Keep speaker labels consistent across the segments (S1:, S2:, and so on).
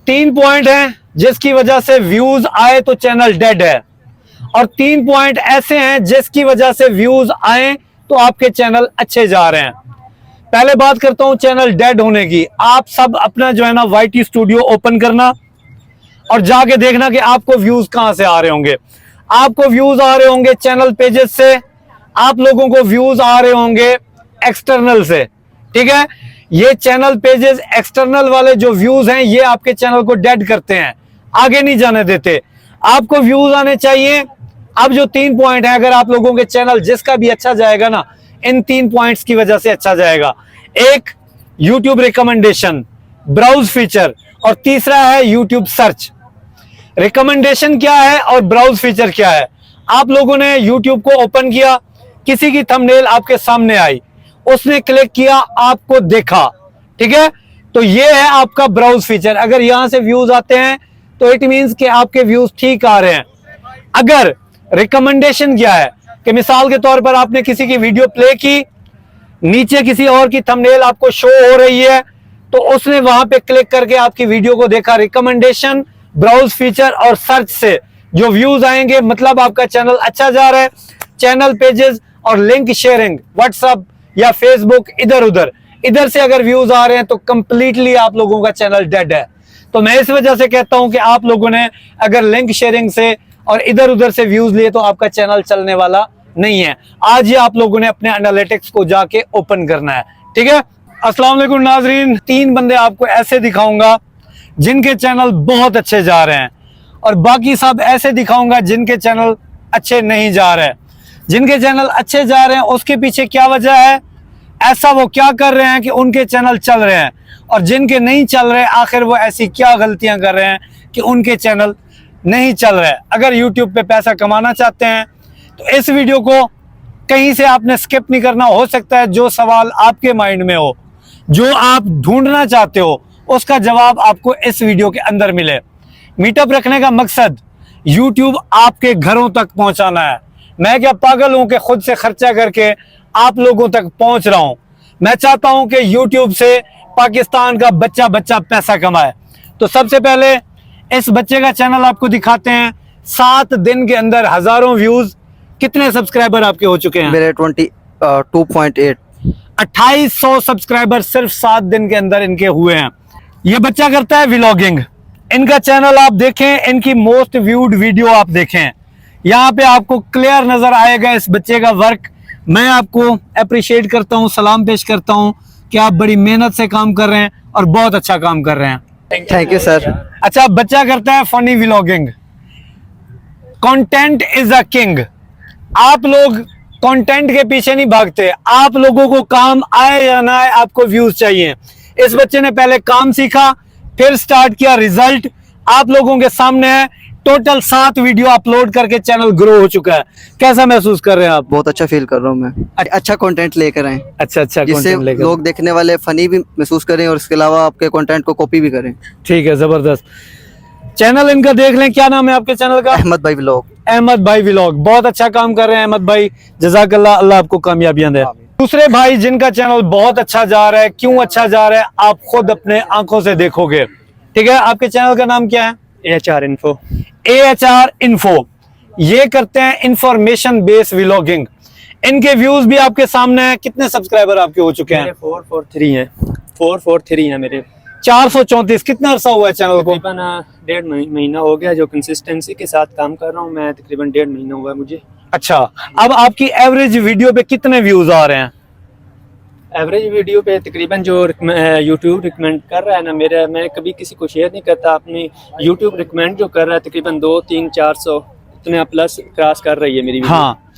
S1: 3 point हैं जिसकी वजह से व्यूज आए तो चैनल डेड है, और 3 पॉइंट ऐसे हैं जिसकी वजह से व्यूज आए तो आपके चैनल अच्छे जा रहे हैं। पहले बात करता हूं चैनल डेड होने की। आप सब अपना जो है ना YT स्टूडियो ओपन करना और जाके देखना कि आपको व्यूज कहां से आ रहे होंगे। आपको व्यूज आ रहे होंगे चैनल पेजेस से, आप लोगों को व्यूज आ रहे होंगे एक्सटर्नल से, ठीक है। ये चैनल पेजेस एक्सटर्नल वाले जो व्यूज हैं ये आपके चैनल को डेड करते हैं, आगे नहीं जाने देते। आपको व्यूज आने चाहिए। अब जो 3 पॉइंट है, अगर आप लोगों के चैनल जिसका भी अच्छा जाएगा ना, इन 3 पॉइंट्स की वजह से अच्छा जाएगा। एक YouTube रिकमेंडेशन, ब्राउज फीचर, और तीसरा है YouTube सर्च। रिकमेंडेशन क्या है और ब्राउज फीचर क्या है? आप लोगों ने YouTube को ओपन किया, किसी की थंबनेल आपके सामने आई, उसने क्लिक किया, आपको देखा, ठीक है, तो ये है आपका ब्राउज फीचर। अगर यहां से व्यूज आते हैं तो इट मींस कि आपके व्यूज ठीक आ रहे हैं। अगर रिकमेंडेशन क्या है कि मिसाल के तौर पर आपने किसी की वीडियो प्ले की, नीचे किसी और की थंबनेल आपको शो हो रही है, तो उसने वहां पे क्लिक करके आपकी वीडियो को देखा। रिकमेंडेशन, ब्राउज फीचर और सर्च से जो व्यूज आएंगे मतलब आपका चैनल अच्छा जा रहा है। चैनल पेजेस और लिंक शेयरिंग, व्हाट्सएप या फेसबुक, इधर से अगर व्यूज आ रहे हैं तो कंप्लीटली आप लोगों का चैनल डेड है। तो मैं इस वजह से कहता हूं कि आप लोगों ने अगर लिंक शेयरिंग से और इधर उधर से व्यूज लिए तो आपका चैनल चलने वाला नहीं है। आज ही आप लोगों ने अपने एनालिटिक्स को जाके ओपन करना है, ठीक है। अस्सलाम वालेकुम नाजरीन, 3 बंदे आपको ऐसे दिखाऊंगा जिनके चैनल बहुत अच्छे जा रहे हैं, और बाकी सब ऐसे दिखाऊंगा जिनके चैनल अच्छे नहीं जा रहे। जिनके चैनल अच्छे जा रहे हैं उसके पीछे क्या वजह है, ऐसा वो क्या कर रहे हैं कि उनके चैनल चल रहे हैं, और जिनके नहीं चल रहे आखिर वो ऐसी क्या गलतियां कर रहे हैं कि उनके चैनल नहीं चल रहे। अगर YouTube पे पैसा कमाना चाहते हैं तो इस वीडियो को कहीं से आपने स्किप नहीं करना। हो सकता है जो सवाल आपके माइंड में हो, जो आप ढूंढना चाहते हो, उसका जवाब आपको इस वीडियो के अंदर मिले। मीटअप रखने का मकसद YouTube आपके घरों तक पहुंचाना है। मैं क्या पागल हूं कि खुद से खर्चा करके आप लोगों तक पहुंच रहा हूं। मैं चाहता हूं कि YouTube से पाकिस्तान का बच्चा पैसा कमाए। तो सबसे पहले इस बच्चे का चैनल आपको दिखाते हैं। 7 दिन के अंदर हजारों व्यूज। कितने सब्सक्राइबर आपके हो चुके हैं?
S2: मेरे 22.8।
S1: 2800 सब्सक्राइबर सिर्फ 7 दिन के अंदर इनके हुए हैं। ये बच्चा करता है व्लॉगिंग। इनका चैनल आप देखें, इनकी मोस्ट व्यूड वीडियो आप देखें, यहाँ पे आपको क्लियर नजर आएगा इस बच्चे का वर्क। मैं आपको अप्रिशिएट करता हूँ, सलाम पेश करता हूँ कि आप बड़ी मेहनत से काम कर रहे हैं और बहुत अच्छा काम कर रहे हैं।
S2: Thank you sir.
S1: अच्छा, बच्चा करता है funny vlogging. Content is a king. आप लोग कंटेंट के पीछे नहीं भागते, आप लोगों को काम आए या ना आए आपको व्यूज चाहिए। इस बच्चे ने पहले काम सीखा, फिर स्टार्ट किया, रिजल्ट आप लोगों के सामने है। टोटल 7 वीडियो अपलोड करके चैनल ग्रो हो चुका है। कैसा महसूस कर रहे हैं आप?
S2: बहुत अच्छा फील कर रहा हूँ मैं। अच्छा कंटेंट लेकर आए,
S1: अच्छा
S2: जिससे लोग देखने वाले फनी भी महसूस करें और इसके अलावा आपके कंटेंट को कॉपी भी करें।
S1: ठीक है, जबरदस्त। चैनल इनका देख लें, क्या नाम है आपके चैनल का?
S2: अहमद भाई व्लॉग।
S1: अहमद भाई व्लॉग, बहुत अच्छा काम कर रहे हैं अहमद भाई, जज़ाकल्लाह, अल्लाह आपको कामयाबियां दे। दूसरे भाई जिनका चैनल बहुत अच्छा जा रहा है, क्यों अच्छा जा रहा है आप खुद अपने आंखों से देखोगे, ठीक है। आपके चैनल का नाम क्या है?
S3: AHR Info।
S1: AHR Info। ये करते हैं इंफॉर्मेशन बेस्ड व्लॉगिंग। इनके व्यूज भी आपके सामने हैं। कितने सब्सक्राइबर आपके हो चुके हैं?
S3: 443 हैं। 443 हैं मेरे।
S1: 434। कितना अरसा हुआ है चैनल को?
S3: तकरीबन 1.5 महीना हो गया जो कंसिस्टेंसी के साथ काम कर रहा हूँ मैं। तकरीबन 1.5 महीना हुआ है मुझे।
S1: अच्छा, अब आपकी एवरेज वीडियो पे कितने व्यूज आ रहे हैं?
S3: एवरेज वीडियो पे तकरीबन जो यूट्यूब रिकमेंड कर रहा है ना मेरा, मैं कभी किसी को शेयर नहीं करता। अपनी यूट्यूब रिकमेंड जो कर रहा है तकरीबन 200-300-400 इतने प्लस क्रॉस कर रही है मेरी वीडियो।
S1: हाँ,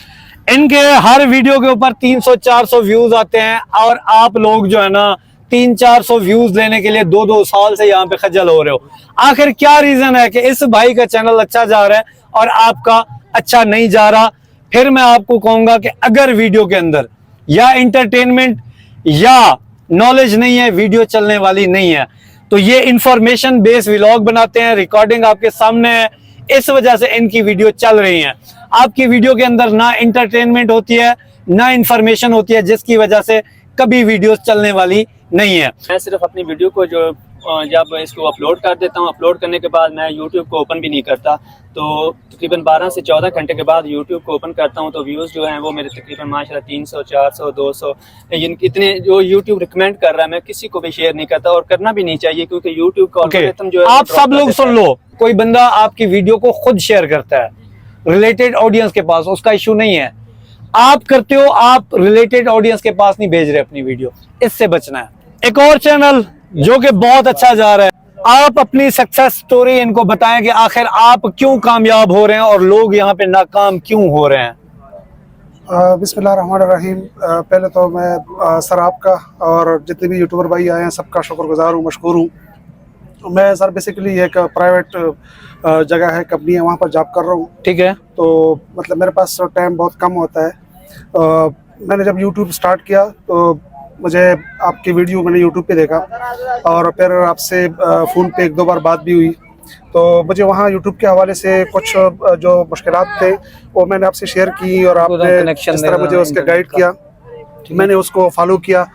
S1: इनके हर वीडियो के ऊपर 300-400 व्यूज आते हैं, और आप लोग जो है ना 300-400 व्यूज लेने के लिए 2-2 साल से यहाँ पे खजल हो रहे हो। आखिर क्या रीजन है कि इस भाई का चैनल अच्छा जा रहा है और आपका अच्छा नहीं जा रहा? फिर मैं आपको कहूंगा कि अगर वीडियो के अंदर या एंटरटेनमेंट या नॉलेज नहीं है, वीडियो चलने वाली नहीं है। तो ये इंफॉर्मेशन बेस्ड व्लॉग बनाते हैं, रिकॉर्डिंग आपके सामने है, इस वजह से इनकी वीडियो चल रही है। आपकी वीडियो के अंदर ना एंटरटेनमेंट होती है ना इंफॉर्मेशन होती है, जिसकी वजह से कभी वीडियोस चलने वाली नहीं है।
S3: मैं सिर्फ अपनी वीडियो को जो जब इसको अपलोड कर देता हूँ, अपलोड करने के बाद मैं यूट्यूब को ओपन भी नहीं करता, तो तकरीबन 12 से 14 घंटे के बाद यूट्यूब को ओपन करता हूँ तो व्यूज़ जो हैं वो मेरे तकरीबन माशाल्लाह 300, 400, 200 इतने जो यूट्यूब रिकमेंड कर रहा है, मैं किसी को भी शेयर नहीं करता और करना भी नहीं चाहिए, क्योंकि यूट्यूब का एल्गोरिथम जो है
S1: आप सब लोग सुन लो, कोई बंदा आपकी वीडियो को खुद शेयर करता है रिलेटेड ऑडियंस के पास, उसका इशू नहीं है, आप करते हो, आप रिलेटेड ऑडियंस के पास नहीं भेज रहे अपनी वीडियो, इससे बचना है। एक और चैनल जो कि बहुत अच्छा जा रहा है, आप अपनी सक्सेस स्टोरी इनको बताएं कि आखिर आप क्यों कामयाब हो रहे हैं और लोग यहाँ पे नाकाम क्यों हो रहे हैं।
S4: बिस्मिल्लाहिर्रहमानिर्रहीम। पहले तो मैं सर आपका और जितने भी यूट्यूबर भाई आए हैं सबका शुक्रगुजार हूँ, मशकूर हूँ। मैं सर बेसिकली एक प्राइवेट जगह है, कंपनी है, वहाँ पर जॉब कर रहा हूँ।
S1: ठीक है,
S4: तो मतलब मेरे पास टाइम बहुत कम होता है। मैंने जब यूट्यूब स्टार्ट किया तो मुझे आपकी वीडियो मैंने यूट्यूब पे देखा और फिर आपसे फ़ोन पे 1-2 बार बात भी हुई, तो मुझे वहाँ यूट्यूब के हवाले से कुछ जो मुश्किलात थे वो मैंने आपसे शेयर की और आपने जिस तरह मुझे उसके गाइड किया, मैंने उसको फॉलो किया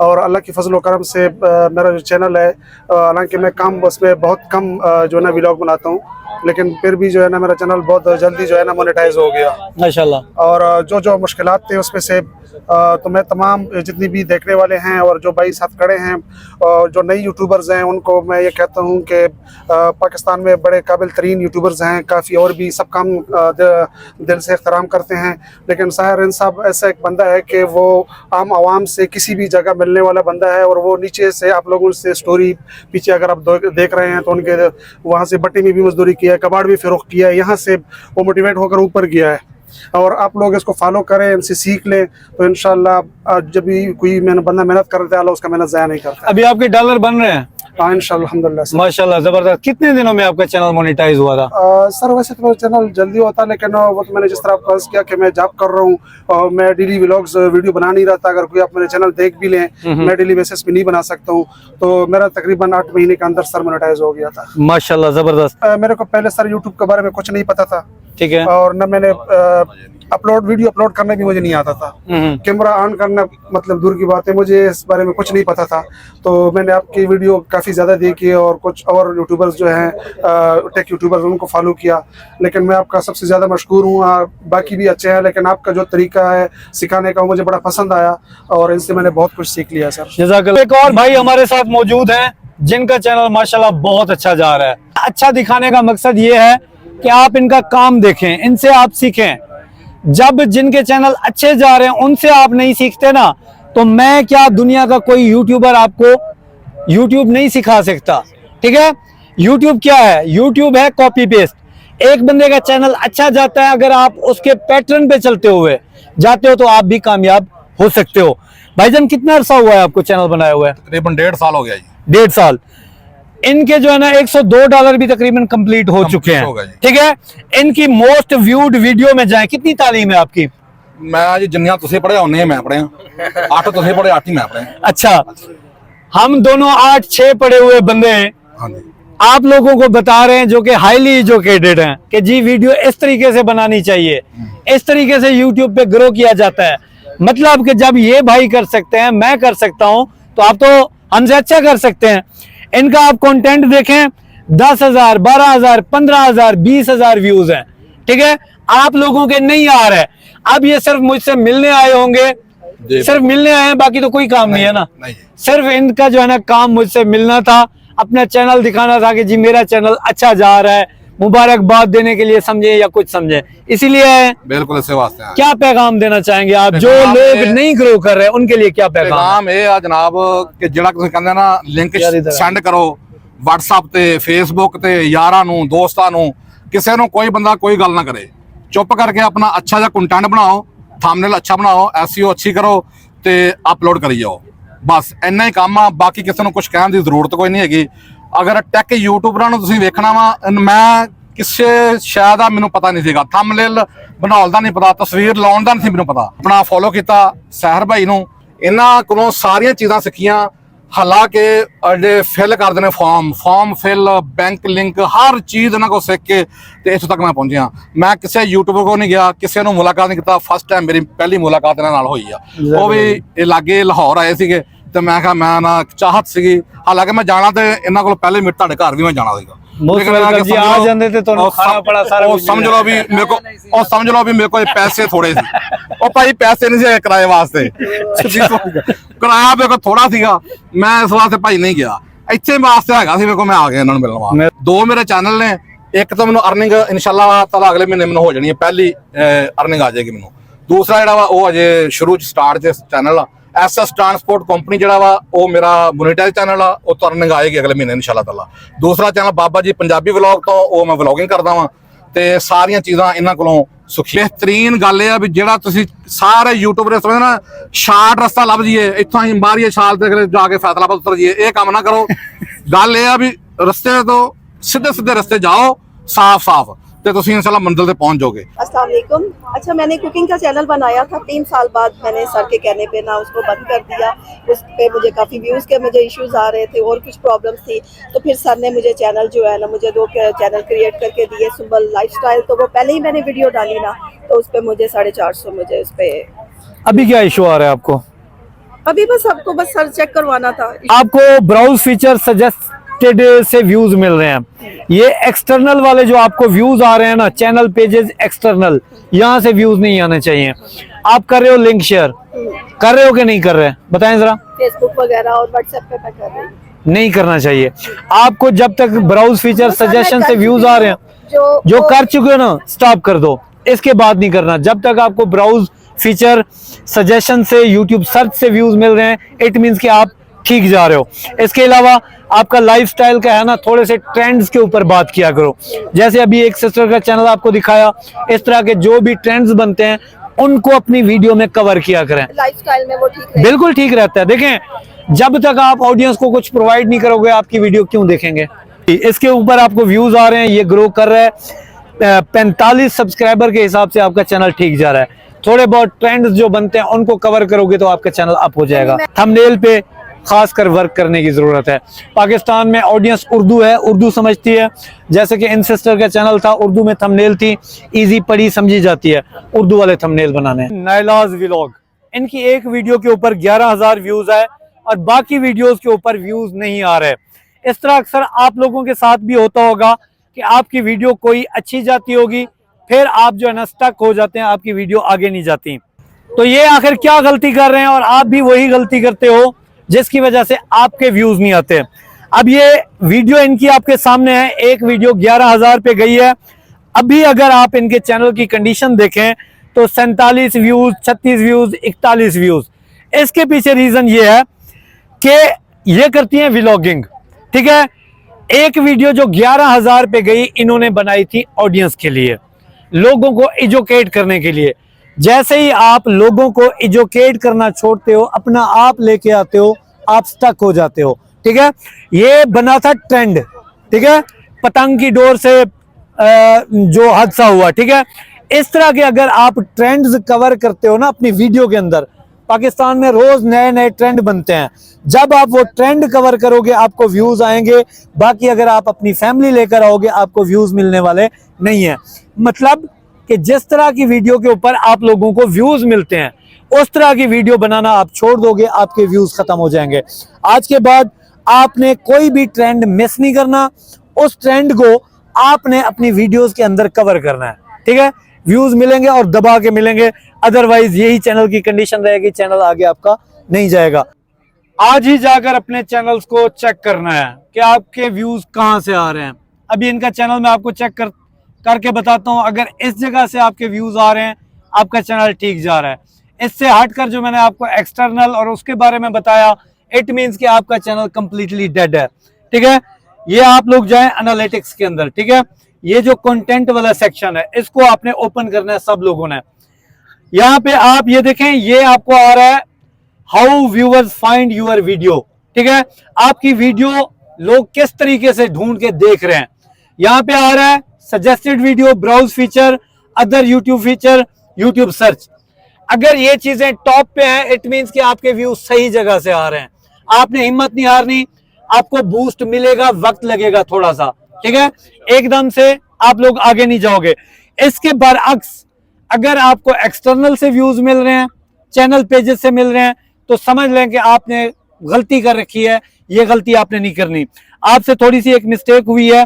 S4: और अल्लाह की फजल व करम से मेरा जो चैनल है, हालांकि मैं काम उसमें बहुत कम जो है ना व्लॉग बनाता हूँ, लेकिन फिर भी जो है ना मेरा चैनल बहुत जल्दी जो है ना मोनेटाइज हो गया
S1: माशाल्लाह।
S4: और जो जो मुश्किलात थे उसमें से तो मैं तमाम जितनी भी देखने वाले हैं और जो भाई साथ खड़े हैं और जो नई यूट्यूबर्स हैं उनको मैं ये कहता हूँ कि पाकिस्तान में बड़े काबिल तरीन यूट्यूबर्स हैं काफ़ी, और भी सब काम दिल से एहतराम करते हैं, लेकिन साहिर इंसाफ ऐसा एक बंदा है कि वो आम आवाम से किसी भी जगह मिलने वाला बंदा है और वो नीचे से आप लोगों से स्टोरी पीछे अगर आप देख रहे हैं तो उनके वहाँ से भट्टी में भी मजदूरी किया है, कबाड़ भी फ़रोख्त किया है, यहाँ से वो मोटिवेट होकर ऊपर गया है। और आप लोग इसको फॉलो करें, इनसे सीख लें तो इंशाल्लाह जब भी कोई बंदा मेहनत करता है अल्लाह उसका मेहनत ज़ाया नहीं करता।
S1: अभी आपके डॉलर बन रहे हैं?
S4: हाँ इंशाल्लाह, अल्हम्दुलिल्लाह
S1: माशाल्लाह, जबरदस्त। कितने दिनों में आपका चैनल मोनेटाइज हुआ था?
S4: सर वैसे तो मेरा चैनल जल्दी होता, लेकिन वो तो मैंने जिस तरह आपको अर्ज किया कि मैं जॉब कर रहा हूँ और मैं डेली व्लॉग्स वीडियो बना नहीं रहता। अगर कोई आप मेरे चैनल देख भी लें, मैं डेली बेसिस पे नहीं बना सकता हूँ, तो मेरा तकरीबन 8 महीने के अंदर सर मोनेटाइज हो गया था।
S1: माशाल्लाह, जबरदस्त।
S4: मेरे को पहले सर यूट्यूब के बारे में कुछ नहीं पता था,
S1: ठीक है,
S4: और न मैंने वीडियो अपलोड करना भी मुझे नहीं आता था, कैमरा ऑन करना मतलब दूर की बात है, मुझे इस बारे में कुछ नहीं पता था। तो मैंने आपकी वीडियो काफ़ी ज़्यादा देखी और कुछ और यूट्यूबर्स जो हैं टेक यूट्यूबर्स उनको फॉलो किया, लेकिन मैं आपका सबसे ज़्यादा मशकूर हूँ। बाकी भी अच्छे हैं, लेकिन आपका जो तरीका है सिखाने का वो मुझे बड़ा पसंद आया और इनसे मैंने बहुत कुछ सीख लिया सर।
S1: जज़ाकल्लाह। एक और भाई हमारे साथ मौजूद हैं जिनका चैनल माशाल्लाह बहुत अच्छा जा रहा है। अच्छा दिखाने का मकसद ये है कि आप इनका काम देखें, इनसे आप सीखें। जब जिनके चैनल अच्छे जा रहे हैं उनसे आप नहीं सीखते ना, तो मैं क्या दुनिया का कोई यूट्यूबर आपको यूट्यूब नहीं सिखा सकता। ठीक है, यूट्यूब क्या है? यूट्यूब है कॉपी पेस्ट। एक बंदे का चैनल अच्छा जाता है, अगर आप उसके पैटर्न पे चलते हुए जाते हो तो आप भी कामयाब हो सकते हो। भाईजान, कितना अरसा हुआ है आपको चैनल बनाया हुआ है?
S5: तकरीबन 1.5 साल हो गया जी।
S1: 1.5 साल। इनके जो है ना $102 भी तकरीबन कंप्लीट हो चुके हैं। ठीक है, इनकी मोस्ट व्यूड वीडियो में जाएं। कितनी तालीम है आपकी?
S5: मैं जी जिन्नियां तुसे पढ़े उन्ने मैं पढ़े 8 तुसे पढ़े 8 ही मैं पढ़े।
S1: अच्छा, हम दोनों 8-6 पढ़े हुए बंदे हैं।
S5: हाँ जी,
S1: आप लोगों को बता रहे हैं जो कि हाईली एजुकेटेड हैं कि जी वीडियो इस तरीके से बनानी चाहिए, इस तरीके से यूट्यूब पे ग्रो किया जाता है। मतलब कि जब ये भाई कर सकते हैं, मैं कर सकता हूं, तो आप तो हमसे अच्छा कर सकते हैं। इनका आप कंटेंट देखें, 10,000, 12,000, 15,000, 20,000 व्यूज हैं। ठीक है, आप लोगों के नहीं आ रहे। अब ये सिर्फ मुझसे मिलने आए होंगे, सिर्फ मिलने आए हैं, बाकी तो कोई काम नहीं है ना। सिर्फ इनका जो है ना काम मुझसे मिलना था, अपना चैनल दिखाना था कि जी मेरा चैनल अच्छा जा रहा है, मुबारकबाद देने के लिए समझे या कुछ समझे, इसीलिए
S5: बिल्कुल इसे वास्ते हैं।
S1: क्या पैगाम देना चाहेंगे आप जो लोग नहीं ग्रो कर रहे हैं उनके लिए? क्या पैगाम
S5: है जनाब कि जेड़ा तुसीं कहंदे ना लिंक सेंड करो WhatsApp ते Facebook ते यारां नूं दोस्तां नूं, किसी नूं कोई बंदा कोई गल ना करे, चुप करके अपना अच्छा जा कंटेंट बनाओ, थंबनेल अच्छा बनाओ, SEO अच्छी करो ते अपलोड करी जाओ, बस इन्ना ही काम आ। बाकी किसी नूं कुछ कहण दी जरूरत कोई नहीं हैगी। अगर टैक यूट्यूबरां नूं तुसीं वेखना वा, मैं किसे शायद मैनू पता नहीं सीगा, थंबनेल बनाउण दा नहीं पता, तस्वीर लाउण दा नहीं मैनू पता। अपना फॉलो किया सहर भाई नूं, इन्हां कोलों सारियां चीज़ां सिक्खियां। हालांकि अजे फिल करते हैं फॉर्म फिल, बैंक लिंक, हर चीज़ इन्हां को सीख के ते इत्थों तक मैं पहुंचा। मैं किसी यूट्यूबर को नहीं गया, किसी नूं मुलाकात नहीं किया। फर्स्ट टाइम मेरी पहली मुलाकात इन्हां नाल होई आ। वो भी लागे लाहौर आए सीगे ਤੇ ਮੈਂ ਕਿਹਾ ਮੈਂ ਨਾ ਚਾਹਤ ਸੀਗੀ, ਹਾਲਾਂਕਿ ਮੈਂ ਜਾਣਾ ਤੇ ਇਹਨਾਂ ਕੋਲ ਪਹਿਲੇ ਮਿੰਟ ਤੁਹਾਡੇ ਘਰ ਵੀ ਮੈਂ ਜਾਣਾ ਸੀਗਾ।
S1: मोस्ट वेलकम जी, आ जाते थे तो खाना पड़ा सारा
S5: ਉਹ ਸਮਝ ਲਓ ਵੀ ਮੇਰੇ ਕੋ ਉਹ ਸਮਝ ਲਓ ਵੀ ਮੇਰੇ ਕੋਲ ਪੈਸੇ ਥੋੜੇ ਸੀ। ਉਹ ਭਾਈ ਪੈਸੇ ਨਹੀਂ ਸੀ ਕਿਰਾਏ ਵਾਸਤੇ, ਕਿਰਾਇਆ ਮੇਰੇ ਕੋਲ ਥੋੜਾ ਸੀਗਾ, ਮੈਂ ਇਸ ਵਾਸਤੇ ਭਾਈ ਨਹੀਂ ਗਿਆ। ਇੱਥੇ ਵਾਸਤੇ ਹੈਗਾ ਸੀ ਮੇਰੇ ਕੋਲ, ਮੈਂ ਆ ਗਿਆ ਇਹਨਾਂ ਨੂੰ ਮਿਲਣ ਵਾਸਤੇ। ਦੋ ਮੇਰੇ ਚੈਨਲ ਨੇ, ਇੱਕ ਤਾਂ ਮੈਨੂੰ ਅਰਨਿੰਗ ਇਨਸ਼ਾਅੱਲਾ ਤਾਲਾ ਅਗਲੇ ਮਹੀਨੇ ਮੈਨੂੰ ਹੋ ਜਾਣੀ ਹੈ, ਪਹਿਲੀ ਅਰਨਿੰਗ ਆ ਜਾਏਗੀ ਮੈਨੂੰ। ਦੂਸਰਾ ਜਿਹੜਾ ਵਾ ਉਹ ਅਜੇ ਸ਼ੁਰੂ ਚ ਸਟਾਰਟ ਚ ਚੈਨਲ ਆ SS ਟਰਾਂਸਪੋਰਟ ਕੰਪਨੀ ਜਿਹੜਾ ਵਾ ਉਹ ਮੇਰਾ ਮੋਨੀਟਾਈਜ਼ ਚੈਨਲ ਆ, ਉਹ ਤੋਂ ਅਰਨਿੰਗ ਆਏਗੀ ਅਗਲੇ ਮਹੀਨੇ ਇਨਸ਼ਾਅੱਲਾ ਤਾਲਾ। ਦੂਸਰਾ ਚੈਨਲ ਬਾਬਾ ਜੀ ਪੰਜਾਬੀ ਵਲੌਗ ਤੋਂ, ਉਹ ਮੈਂ ਵਲੌਗਿੰਗ ਕਰਦਾ ਵਾਂ ਤੇ ਸਾਰੀਆਂ ਚੀਜ਼ਾਂ ਇਹਨਾਂ ਕੋਲੋਂ ਸੁਖੀ। ਬਿਹਤਰੀਨ ਗੱਲ ਇਹ ਆ ਵੀ ਜਿਹੜਾ ਤੁਸੀਂ ਸਾਰੇ ਯੂਟਿਊਬਰ ਸਮਝਦੇ ਨਾ ਸ਼ਾਰਟ ਰਸਤਾ ਲੱਭ ਜੀਏ, ਇੱਥੋਂ ਅਸੀਂ ਬਾਹਰੀਏ ਛਾਲ ਤੇ ਜਾ ਕੇ ਫੈਸਲਾਬਾਦ ਉਤਰ ਜੀਏ, ਇਹ ਕੰਮ ਨਾ ਕਰੋ। ਗੱਲ ਇਹ ਆ ਵੀ ਰਸਤੇ ਤੋਂ ਸਿੱਧੇ ਸਿੱਧੇ ਰਸਤੇ जाओ, साफ साफ, तो तुम इंशाल्लाह मंजिल पे पहुंच जाओगे।
S6: अस्सलाम वालेकुम। अच्छा, मैंने कुकिंग का चैनल बनाया था, 3 साल बाद मैंने सर के कहने पे ना उसको बंद कर दिया। उस पे मुझे काफ़ी व्यूज़ के मुझे इश्यूज आ रहे थे और कुछ प्रॉब्लम्स थी, तो फिर सर ने मुझे चैनल जो है ना मुझे 2 चैनल क्रिएट करके दिए, सुंबल लाइफस्टाइल। तो वो पहले ही मैंने वीडियो डाली ना, तो उस पर मुझे 450 मुझे उस पर।
S1: अभी क्या इशू आ रहा है आपको?
S6: अभी बस आपको बस सर चेक करवाना था।
S1: आपको ब्राउज फीचर सजेस्टेड से व्यूज मिल रहे हैं, ये एक्सटर्नल वाले जो आपको व्यूज आ रहे हैं ना, चैनल पेजेस एक्सटर्नल, यहाँ से व्यूज नहीं आने चाहिए। आप कर रहे हो लिंक शेयर, कर रहे हो कि नहीं कर रहे, बताएं जरा।
S6: फेसबुक वगैरह और व्हाट्सएप पे मैं कर रही हूँ।
S1: नहीं करना चाहिए आपको। जब तक ब्राउज फीचर सजेशन से व्यूज आ रहे हैं, जो कर चुके हो ना, स्टॉप कर दो, इसके बाद नहीं करना। जब तक आपको ब्राउज फीचर सजेशन से यूट्यूब सर्च से व्यूज मिल रहे हैं, इट मीन्स कि आप ठीक जा रहे हो। इसके अलावा आपका लाइफस्टाइल का है ना, थोड़े से ट्रेंड्स के ऊपर बात किया करो। जैसे अभी एक सिस्टर का चैनल आपको दिखाया, इस तरह के जो भी ट्रेंड्स बनते हैं उनको अपनी वीडियो में कवर किया करें।
S6: लाइफस्टाइल में वो ठीक
S1: बिल्कुल ठीक रहता है। देखें, जब तक आप ऑडियंस को कुछ प्रोवाइड नहीं करोगे, आपकी वीडियो क्यों देखेंगे। इसके ऊपर आपको व्यूज आ रहे हैं, ये ग्रो कर रहा है, 45 सब्सक्राइबर के हिसाब से आपका चैनल ठीक जा रहा है। थोड़े बहुत ट्रेंड्स जो बनते हैं उनको कवर करोगे तो आपका चैनल अप हो जाएगा। थंबनेल पे खासकर वर्क करने की जरूरत है। पाकिस्तान में ऑडियंस उर्दू है, उर्दू समझती है। जैसे कि इन सिस्टर का चैनल था, उर्दू में थंबनेल थी, इजी पढ़ी समझी जाती है, उर्दू वाले थंबनेल बनाने। नाइलाज व्लॉग, इनकी एक वीडियो के ऊपर 11,000 व्यूज है और बाकी वीडियोस के ऊपर व्यूज नहीं आ रहे। इस तरह अक्सर आप लोगों के साथ भी होता होगा कि आपकी वीडियो कोई अच्छी जाती होगी, फिर आप जो है ना स्टक हो जाते हैं, आपकी वीडियो आगे नहीं जाती। तो ये आखिर क्या गलती कर रहे हैं, और आप भी वही गलती करते हो जिसकी वजह से आपके व्यूज नहीं आते। अब ये वीडियो इनकी आपके सामने है, एक वीडियो 11,000 पे गई है। अभी अगर आप इनके चैनल की कंडीशन देखें तो 47 व्यूज, 36 व्यूज, 41 व्यूज। इसके पीछे रीजन ये है कि ये करती हैं व्लॉगिंग, ठीक है। एक वीडियो जो 11,000 पे गई, इन्होंने बनाई थी ऑडियंस के लिए, लोगों को एजुकेट करने के लिए। जैसे ही आप लोगों को एजुकेट करना छोड़ते हो, अपना आप लेके आते हो, आप स्टक हो जाते हो, ठीक है। ये बना था ट्रेंड, ठीक है, पतंग की डोर से जो हादसा हुआ, ठीक है। इस तरह के अगर आप ट्रेंड्स कवर करते हो ना अपनी वीडियो के अंदर, पाकिस्तान में रोज नए नए ट्रेंड बनते हैं। जब आप वो ट्रेंड कवर करोगे आपको व्यूज आएंगे, बाकी अगर आप अपनी फैमिली लेकर आओगे आपको व्यूज मिलने वाले नहीं है। मतलब कि जिस तरह की वीडियो के ऊपर आप लोगों को व्यूज मिलते हैं, उस तरह की वीडियो बनाना आप छोड़ दोगे, आपके व्यूज खत्म हो जाएंगे। आज के बाद आपने कोई भी ट्रेंड मिस नहीं करना, उस ट्रेंड को आपने अपनी वीडियोस के अंदर कवर करना है, ठीक है। व्यूज मिलेंगे और दबा के मिलेंगे, अदरवाइज यही चैनल की कंडीशन रहेगी, चैनल आगे आपका नहीं जाएगा। आज ही जाकर अपने चैनल्स को चेक करना है कि आपके व्यूज कहां से आ रहे हैं। अभी इनका चैनल मैं आपको चेक करके बताता हूं। अगर इस जगह से आपके व्यूज आ रहे हैं, आपका चैनल ठीक जा रहा है। इससे हटकर जो मैंने आपको एक्सटर्नल और उसके बारे में बताया, इट मींस कि आपका चैनल कंप्लीटली डेड है, ठीक है। ये आप लोग जाएं एनालिटिक्स के अंदर, ठीक है। ये जो कंटेंट वाला सेक्शन है, इसको आपने ओपन करना है सब लोगों ने। यहाँ पे आप ये देखें, ये आपको आ रहा है how viewers find your video, ठीक है। आपकी वीडियो लोग किस तरीके से ढूंढ के देख रहे हैं। यहाँ पे आ रहा है suggested video, browse feature, other YouTube feature, YouTube search. अगर ये चीजें टॉप पे हैं, इट मींस कि आपके व्यूज सही जगह से आ रहे हैं। आपने हिम्मत नहीं हारनी, आपको बूस्ट मिलेगा, वक्त लगेगा थोड़ा सा, ठीक है। एकदम से आप लोग आगे नहीं जाओगे। इसके बरअक्स अगर आपको एक्सटर्नल से व्यूज मिल रहे हैं, चैनल पेजेस से मिल रहे हैं, तो समझ लें कि आपने गलती कर रखी है, ये गलती आपने नहीं करनी। आपसे थोड़ी सी एक मिस्टेक हुई है,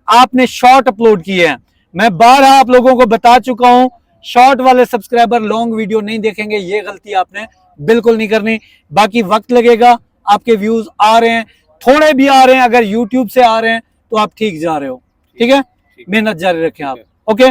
S1: आपने शॉर्ट अपलोड किए हैं। मैं बार आप लोगों को बता चुका हूं, शॉर्ट वाले सब्सक्राइबर लॉन्ग वीडियो नहीं देखेंगे, ये गलती आपने बिल्कुल नहीं करनी। बाकी वक्त लगेगा, आपके व्यूज आ रहे हैं, थोड़े भी आ रहे हैं, अगर यूट्यूब से आ रहे हैं तो आप ठीक जा रहे हो। ठीक है, मेहनत जारी रखें आप। ओके।